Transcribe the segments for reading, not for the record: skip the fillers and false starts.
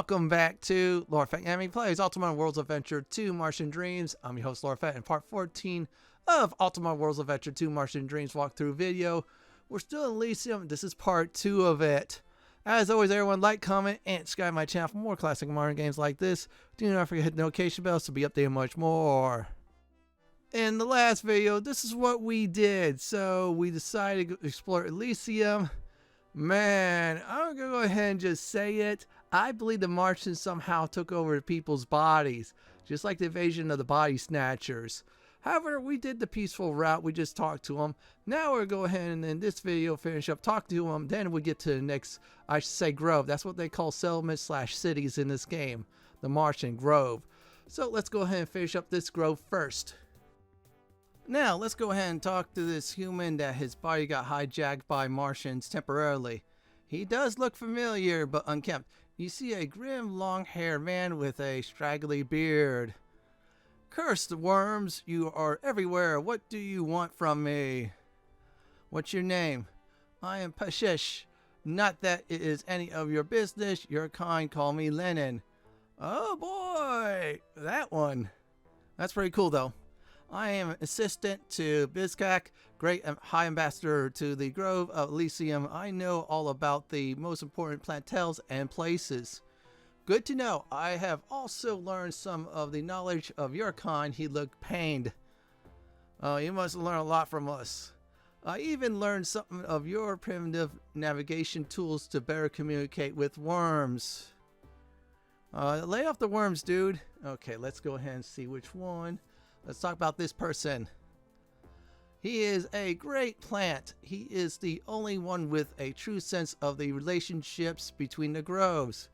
Welcome back to Lord Fenton Plays Ultima Worlds of Adventure 2 Martian Dreams. I'm your host Lord Fenton, part 14 of Ultima Worlds of Adventure 2 Martian Dreams walkthrough video. We're still in Elysium. This is part 2 of it. As always, everyone like, comment, and subscribe to my channel for more classic modern games like this. Do not forget to hit the notification bell to be updated much more. In the last video, this is what we did. So we decided to explore Elysium. Man, I'm going to go ahead and just say it. I believe the Martians somehow took over people's bodies, just like the invasion of the body snatchers. However, we did the peaceful route. We just talked to them. Now we're going to go ahead and in this video finish up, talk to them. Then we get to the next, I should say, grove. That's what they call settlements slash cities in this game. The Martian Grove. So let's go ahead and finish up this grove first. Now, let's go ahead and talk to this human that his body got hijacked by Martians temporarily. He does look familiar, but unkempt. You see a grim, long-haired man with a straggly beard. Curse the worms, you are everywhere. What do you want from me? What's your name? I am Pashesh. Not that it is any of your business. Your kind call me Lenin. Oh boy, that one. That's pretty cool though. I am assistant to Xichak, great high ambassador to the Grove of Elysium. I know all about the most important planetels and places. Good to know. I have also learned some of the knowledge of your kind. He looked pained. You must learn a lot from us. I even learned something of your primitive navigation tools to better communicate with worms. Lay off the worms, dude. Okay, let's go ahead and see which one. Let's talk about this person. He is a great plant. He is the only one with a true sense of the relationships between the groves.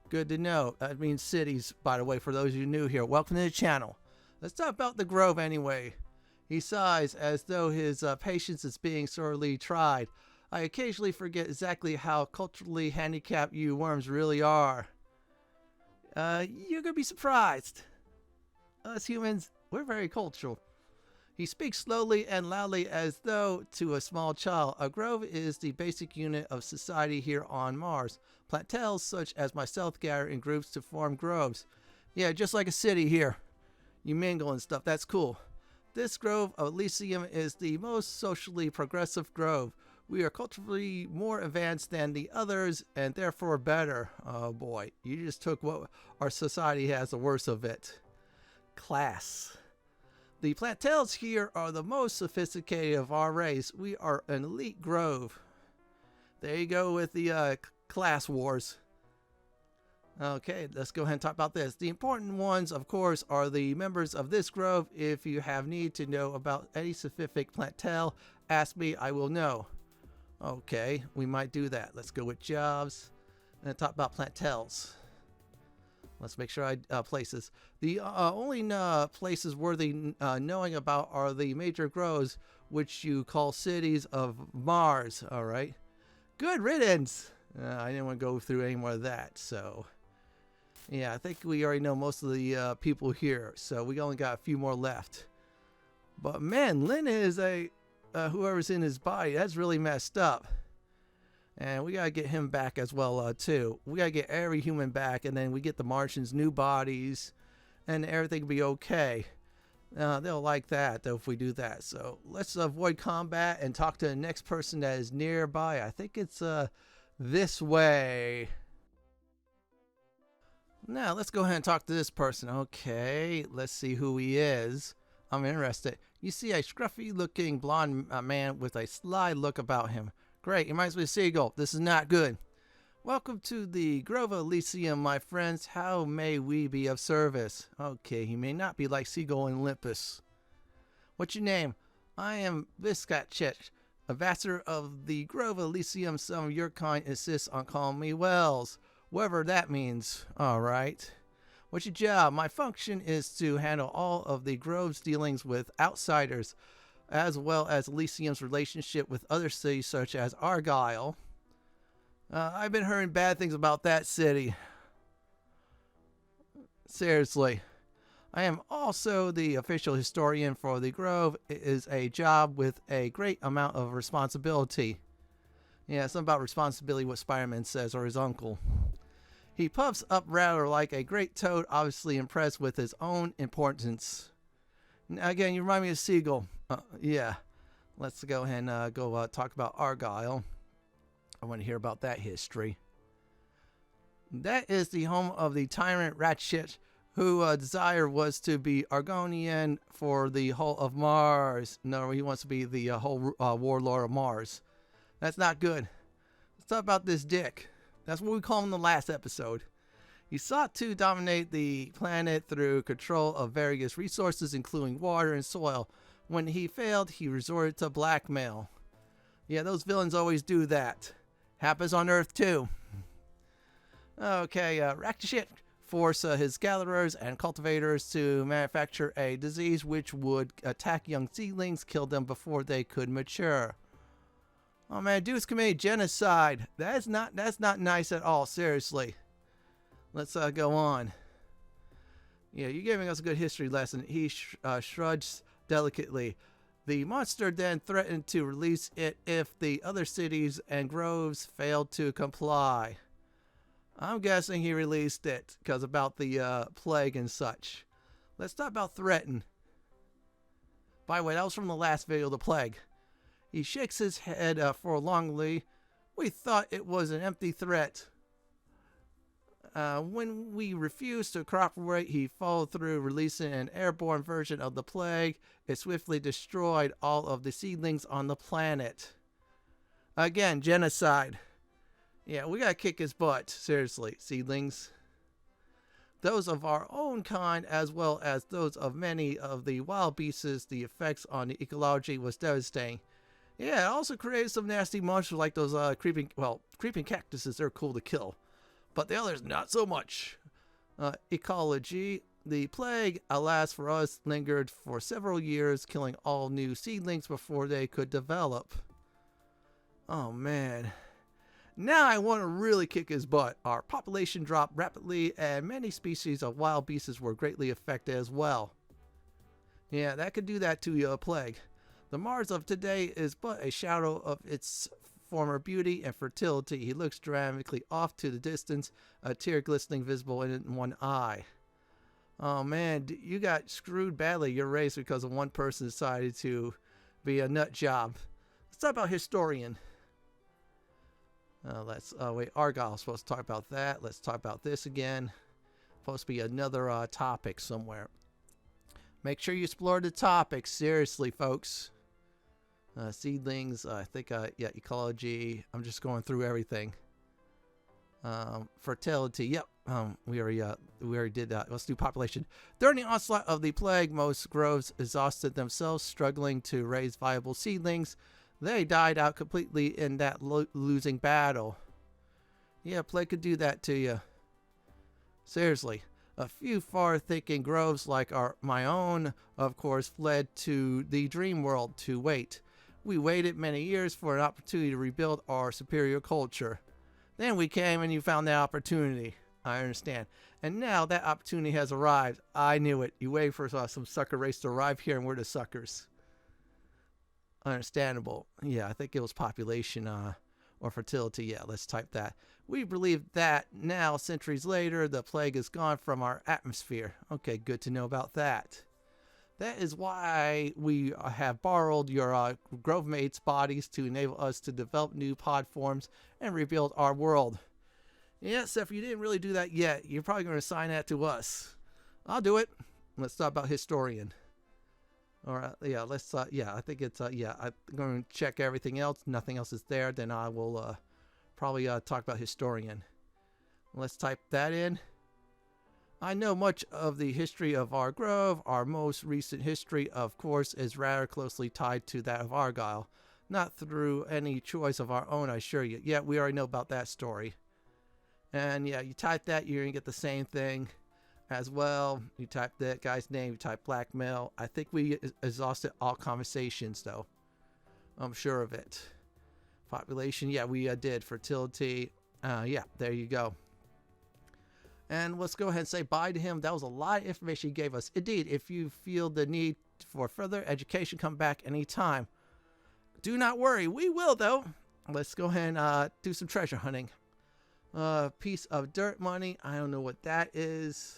Good to know. That means cities, by the way, for those of you new here. Welcome to the channel. Let's talk about the grove anyway. He sighs as though his patience is being sorely tried. I occasionally forget exactly how culturally handicapped you worms really are. You're gonna be surprised. Us humans, we're very cultural. He speaks slowly and loudly as though to a small child. A grove is the basic unit of society here on Mars. Planetels such as myself gather in groups to form groves. Yeah, just like a city here. You mingle and stuff. That's cool. This grove of Elysium is the most socially progressive grove. We are culturally more advanced than the others and therefore better. Oh boy, you just took what our society has, the worst of it. Class. The planetels here are the most sophisticated of our race. We are an elite grove. There you go with the class wars. Okay, let's go ahead and talk about this. The important ones, of course, are the members of this grove. If you have need to know about any specific planetel, ask me, I will know. Okay, we might do that. Let's go with jobs and talk about planetels. Let's make sure I places. The only places worthy knowing about are the major groves, which you call cities of Mars. All right. Good riddance. I didn't want to go through any more of that. So, yeah, I think we already know most of the people here. So we only got a few more left. But man, Lynn is a whoever's in his body. That's really messed up. And we gotta get him back as well, too. We gotta get every human back, and then we get the Martians' new bodies, and everything will be okay. They'll like that, though, if we do that. So let's avoid combat and talk to the next person that is nearby. I think it's this way. Now, let's go ahead and talk to this person. Okay, let's see who he is. I'm interested. You see a scruffy-looking blonde man with a sly look about him. Great, he reminds me of Seagull. This is not good. Welcome to the Grove of Elysium, my friends. How may we be of service? Okay, he may not be like Seagull and Olympus. What's your name? I am Xichak, ambassador of the Grove of Elysium. Some of your kind insist on calling me Wells, whatever that means. All right. What's your job? My function is to handle all of the Grove's dealings with outsiders, as well as Elysium's relationship with other cities such as Argyle. I've been hearing bad things about that city. Seriously. I am also the official historian for the Grove. It is a job with a great amount of responsibility. Yeah, something about responsibility, what Spider-Man says, or his uncle. He puffs up rather like a great toad, obviously impressed with his own importance. Now, again, you remind me of Seagull. Yeah. Let's go ahead and go talk about Argyle. I want to hear about that history. That is the home of the tyrant Ratchet, who desire was to be Argonian for the whole of Mars. No, he wants to be the whole warlord of Mars. That's not good. Let's talk about this dick. That's what we call him in the last episode. He sought to dominate the planet through control of various resources, including water and soil. When he failed, he resorted to blackmail. Yeah, those villains always do that. Happens on Earth too. Okay, Ratchet forced his gatherers and cultivators to manufacture a disease which would attack young seedlings, kill them before they could mature. Oh man, dude's committed genocide. That's not nice at all, seriously. Let's go on. Yeah, you're giving us a good history lesson. He shrugs delicately. The monster then threatened to release it if the other cities and groves failed to comply. I'm guessing he released it because about the plague and such. Let's talk about threaten. By the way, that was from the last video, the plague. He shakes his head forlornly. We thought it was an empty threat. When we refused to cooperate, he followed through, releasing an airborne version of the plague. It swiftly destroyed all of the seedlings on the planet. Again, genocide. Yeah, we gotta kick his butt. Seriously, seedlings. Those of our own kind, as well as those of many of the wild beasts, the effects on the ecology was devastating. Yeah, it also created some nasty monsters like those creeping cactuses. They're cool to kill. But the others, not so much. Ecology. The plague, alas for us, lingered for several years, killing all new seedlings before they could develop. Oh, man. Now I want to really kick his butt. Our population dropped rapidly, and many species of wild beasts were greatly affected as well. Yeah, that could do that to you, a plague. The Mars of today is but a shadow of its former beauty and fertility. He looks dramatically off to the distance, a tear glistening visible in one eye. Oh man, you got screwed badly your race because of one person decided to be a nut job. Let's talk about historian. Wait, Argyle's supposed to talk about that. Let's talk about this again. Supposed to be another topic somewhere. Make sure you explore the topics. Seriously, folks. Seedlings, I think, yeah, ecology. I'm just going through everything. Fertility, yep. We already did that. Let's do population. During the onslaught of the plague, most groves exhausted themselves, struggling to raise viable seedlings. They died out completely in that losing battle. Yeah, plague could do that to you. Seriously. A few far-thinking groves like my own, of course, fled to the dream world to wait. We waited many years for an opportunity to rebuild our superior culture. Then we came and you found that opportunity. I understand. And now that opportunity has arrived. I knew it. You waited for some sucker race to arrive here and we're the suckers. Understandable. Yeah, I think it was population or fertility. Yeah, let's type that. We believe that now, centuries later, the plague is gone from our atmosphere. Okay, good to know about that. That is why we have borrowed your grove mates' bodies to enable us to develop new pod forms and rebuild our world. Yeah, except you didn't really do that yet. You're probably going to assign that to us. I'll do it. Let's talk about historian. All right, yeah, let's, yeah, I think it's, yeah, I'm going to check everything else. Nothing else is there. Then I will probably talk about historian. Let's type that in. I know much of the history of our grove. Our most recent history, of course, is rather closely tied to that of Argyle. Not through any choice of our own, I assure you. Yeah, we already know about that story. And yeah, you type that, you're going to get the same thing as well. You type that guy's name, you type blackmail. I think we exhausted all conversations, though. I'm sure of it. Population, yeah, we did. Fertility, yeah, there you go. And let's go ahead and say bye to him. That was a lot of information he gave us. Indeed, if you feel the need for further education, come back anytime. Do not worry. We will, though. Let's go ahead and do some treasure hunting. Piece of dirt money. I don't know what that is.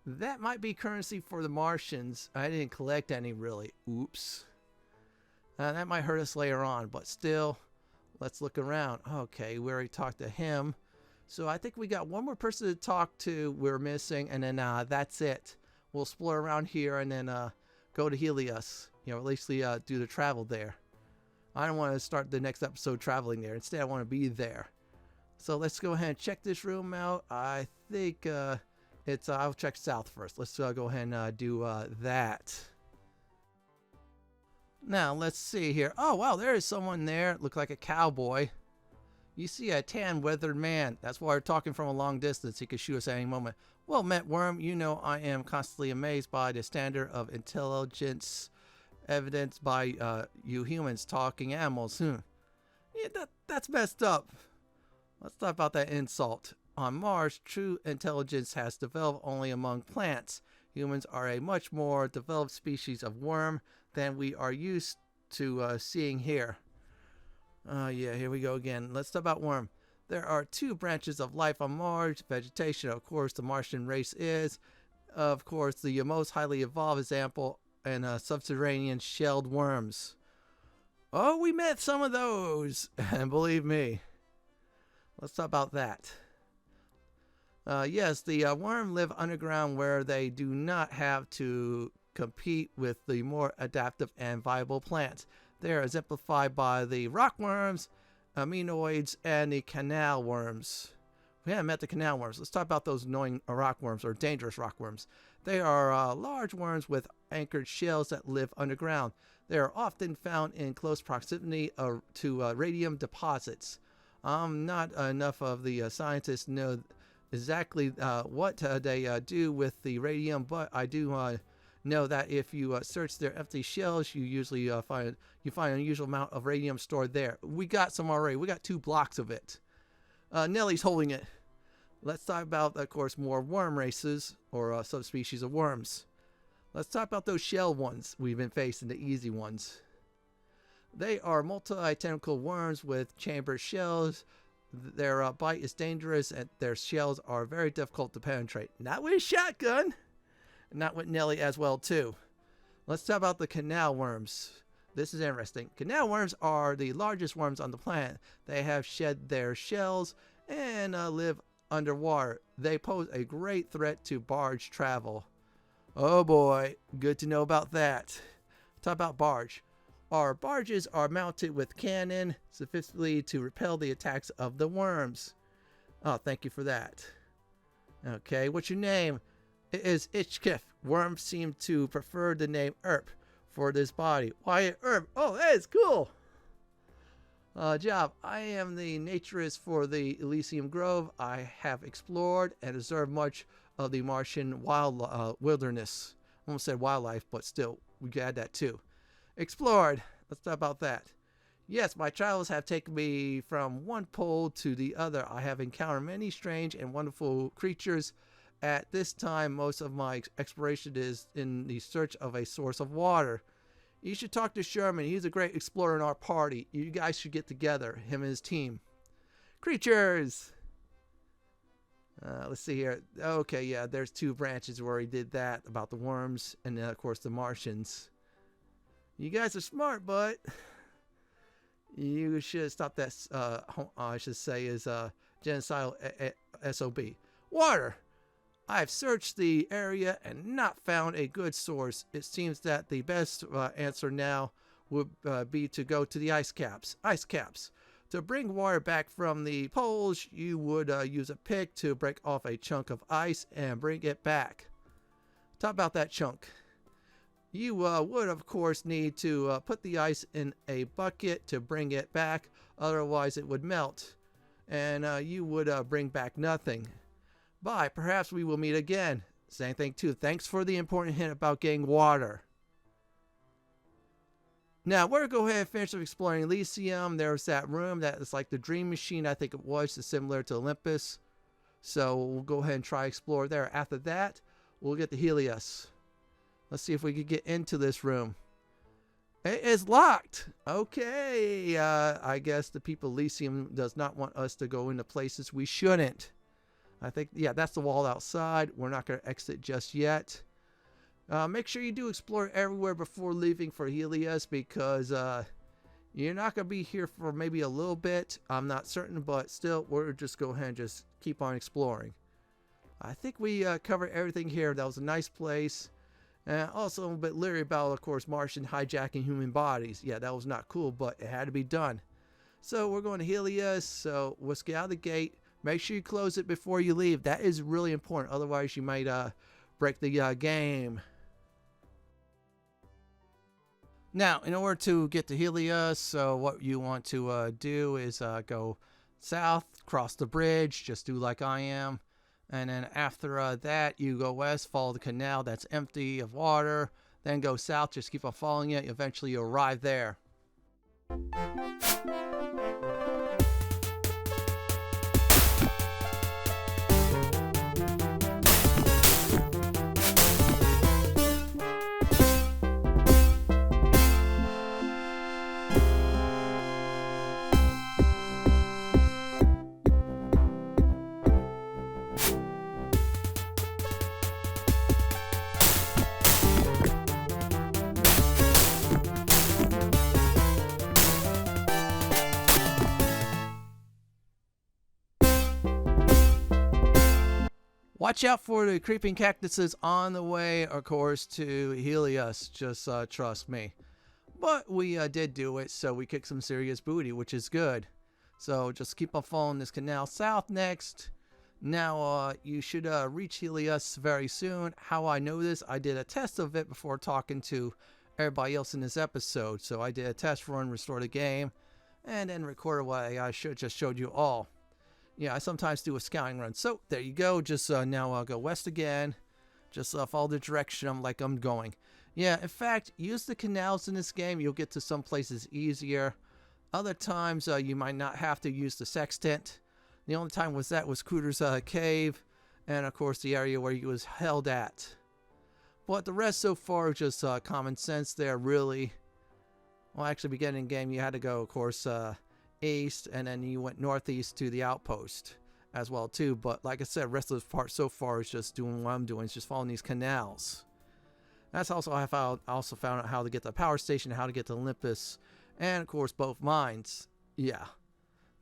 That might be currency for the Martians. I didn't collect any really. Oops. That might hurt us later on, but still, let's look around. Okay, we already talked to him. So I think we got one more person to talk to we're missing, and then that's it. We'll explore around here and then go to Helios. You know, at least we do the travel there. I don't want to start the next episode traveling there. Instead, I want to be there. So let's go ahead and check this room out. I think it's, I'll check south first. Let's go ahead and do that. Now, let's see here. Oh, wow, there is someone there. Look like a cowboy. You see a tan, weathered man. That's why we're talking from a long distance. He could shoot us at any moment. Well met, worm. You know I am constantly amazed by the standard of intelligence evidenced by you humans talking animals. Yeah, that's messed up. Let's talk about that insult. On Mars, true intelligence has developed only among plants. Humans are a much more developed species of worm than we are used to seeing here. Yeah, here we go again. Let's talk about worm. There are two branches of life on Mars. Vegetation, of course, the Martian race is. Of course, the most highly evolved example and subterranean shelled worms. Oh, we met some of those. And believe me. Let's talk about that. Yes, the worm live underground where they do not have to compete with the more adaptive and viable plants. They are exemplified by the rockworms, aminoids, and the canal worms. We haven't met the canal worms. Let's talk about those annoying rockworms or dangerous rockworms. They are large worms with anchored shells that live underground. They are often found in close proximity to radium deposits. Not enough of the scientists know exactly what they do with the radium, but I do know that if you search their empty shells, you usually find an unusual amount of radium stored there. We got some already. We got 2 blocks of it. Nellie's holding it. Let's talk about, of course, more worm races or subspecies of worms. Let's talk about those shell ones we've been facing, the easy ones. They are multi-tentacle worms with chambered shells. Their bite is dangerous and their shells are very difficult to penetrate. Not with a shotgun. Not with Nellie as well, too. Let's talk about the canal worms. This is interesting. Canal worms are the largest worms on the planet. They have shed their shells and live underwater. They pose a great threat to barge travel. Oh boy, good to know about that. Talk about barge. Our barges are mounted with cannon sufficiently to repel the attacks of the worms. Oh, thank you for that. Okay, what's your name? It is Xichak. Worms seem to prefer the name Erp for this body. Why Erp? Oh, that is cool. Job. I am the naturist for the Elysium Grove. I have explored and observed much of the Martian wilderness. I almost said wildlife, but still, we could add that too. Explored. Let's talk about that. Yes, my travels have taken me from one pole to the other. I have encountered many strange and wonderful creatures. At this time, most of my exploration is in the search of a source of water. You should talk to Sherman. He's a great explorer in our party. You guys should get together, him and his team. Creatures! Let's see here. Okay, yeah, there's 2 branches where he did that, about the worms and then, of course, the Martians. You guys are smart, but you should stop that, I should say, is genocidal SOB. Water! I've searched the area and not found a good source. It seems that the best answer now would be to go to the ice caps. Ice caps. To bring water back from the poles, you would use a pick to break off a chunk of ice and bring it back. Talk about that chunk. You would, of course, need to put the ice in a bucket to bring it back. Otherwise, it would melt. And you would bring back nothing. Bye. Perhaps we will meet again. Same thing, too. Thanks for the important hint about getting water. Now, we're going to go ahead and finish up exploring Elysium. There's that room that is like the dream machine, I think it was, similar to Olympus. So we'll go ahead and try explore there. After that, we'll get to Helios. Let's see if we can get into this room. It is locked. Okay. I guess the people of Elysium does not want us to go into places we shouldn't. I think, yeah, that's the wall outside. We're not going to exit just yet. Make sure you do explore everywhere before leaving for Helios, because you're not going to be here for maybe a little bit. I'm not certain, but still, we're just go ahead and just keep on exploring. I think we covered everything here. That was a nice place. And also a bit leery about, of course, Martian hijacking human bodies. Yeah, that was not cool, but it had to be done. So we're going to Helios, so let's get out of the gate. Make sure you close it before you leave. That is really important. Otherwise, you might break the game. Now, in order to get to Helios, so what you want to do is go south, cross the bridge, just do like I am. And then after that, you go west, follow the canal that's empty of water. Then go south, just keep on following it. Eventually, you'll arrive there. Watch out for the creeping cactuses on the way, of course, to Helios. Just trust me. But we did do it, so we kicked some serious booty, which is good. So just keep on following this canal south next. Now, you should reach Helios very soon. How I know this, I did a test of it before talking to everybody else in this episode. So I did a test run, restore the game, and then recorded what I just showed you all. Yeah, I sometimes do a scouting run. So there you go. Just now I'll go west again. Just follow the direction like I'm going. Yeah, in fact, use the canals in this game. You'll get to some places easier. Other times you might not have to use the sextant. The only time was Cooter's cave, and of course the area where he was held at. But the rest so far is just common sense there, really. Well, actually, beginning of the game, you had to go, of course, east, and then you went northeast to the outpost as well too. But like I said, rest of this part so far is just doing what I'm doing. It's just following these canals. That's also I also found out how to get to the power station, how to get to Olympus, and of course both mines. Yeah,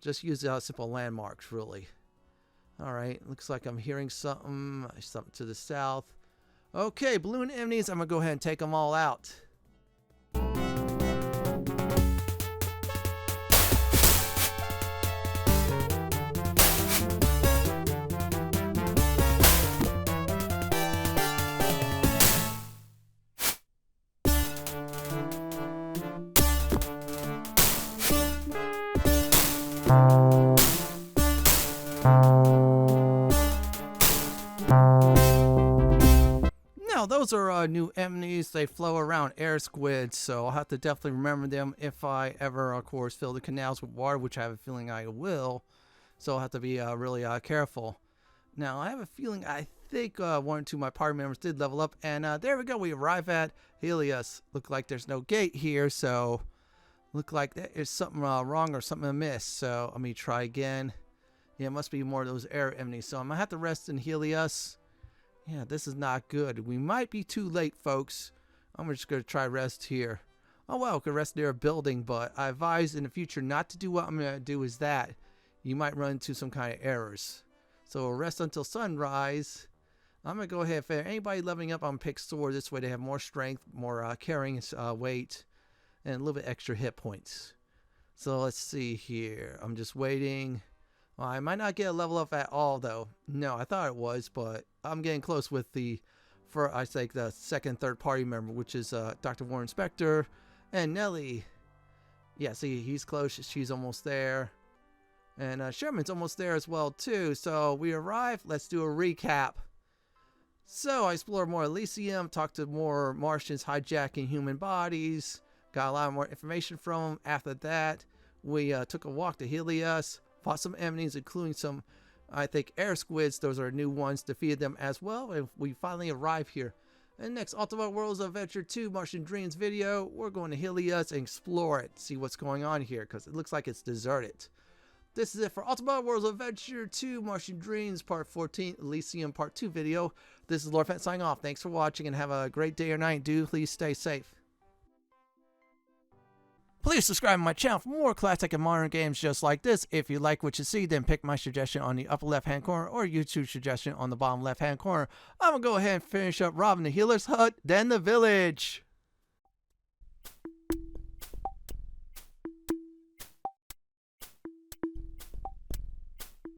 just use simple landmarks, really. All right, looks like I'm hearing something to the south. Okay, balloon enemies. I'm gonna go ahead and take them all out. Those are new enemies. They flow around, air squids, so I'll have to definitely remember them if I ever, of course, fill the canals with water, which I have a feeling I will. So I'll have to be really careful. Now, I have a feeling, I think one or two of my party members did level up, and there we go. We arrive at Helios. Look like there's no gate here, so look like there's something wrong or something amiss. So let me try again. Yeah, it must be more of those air enemies. So I'm going to have to rest in Helios. Yeah, this is not good. We might be too late, folks. I'm just going to try rest here. Oh, well, I could rest near a building, but I advise in the future not to do what I'm going to do is that. You might run into some kind of errors. So rest until sunrise. I'm going to go ahead. If anybody leveling up, I'm going to pick sword. This way they have more strength, more carrying weight, and a little bit extra hit points. So let's see here. I'm just waiting. Well, I might not get a level up at all, though. No, I thought it was, but I'm getting close with the second, third party member, which is Dr. Warren Spector and Nellie. Yeah, see, he's close. She's almost there. And Sherman's almost there as well, too. So we arrived. Let's do a recap. So I explored more Elysium, talked to more Martians hijacking human bodies, got a lot more information from them. After that, we took a walk to Helios. Fought some enemies, including some, I think, air squids. Those are new ones. Defeated them as well. And we finally arrived here. In the next Ultima Worlds of Adventure 2 Martian Dreams video, we're going to Elysium and explore it, see what's going on here, because it looks like it's deserted. This is it for Ultima Worlds of Adventure 2 Martian Dreams Part 14 Elysium Part 2 video. This is Lord Fenton signing off. Thanks for watching and have a great day or night. Do please stay safe. Please subscribe to my channel for more classic and modern games just like this. If you like what you see, then pick my suggestion on the upper left hand corner or YouTube suggestion on the bottom left hand corner. I'm going to go ahead and finish up robbing the healer's hut, then the village.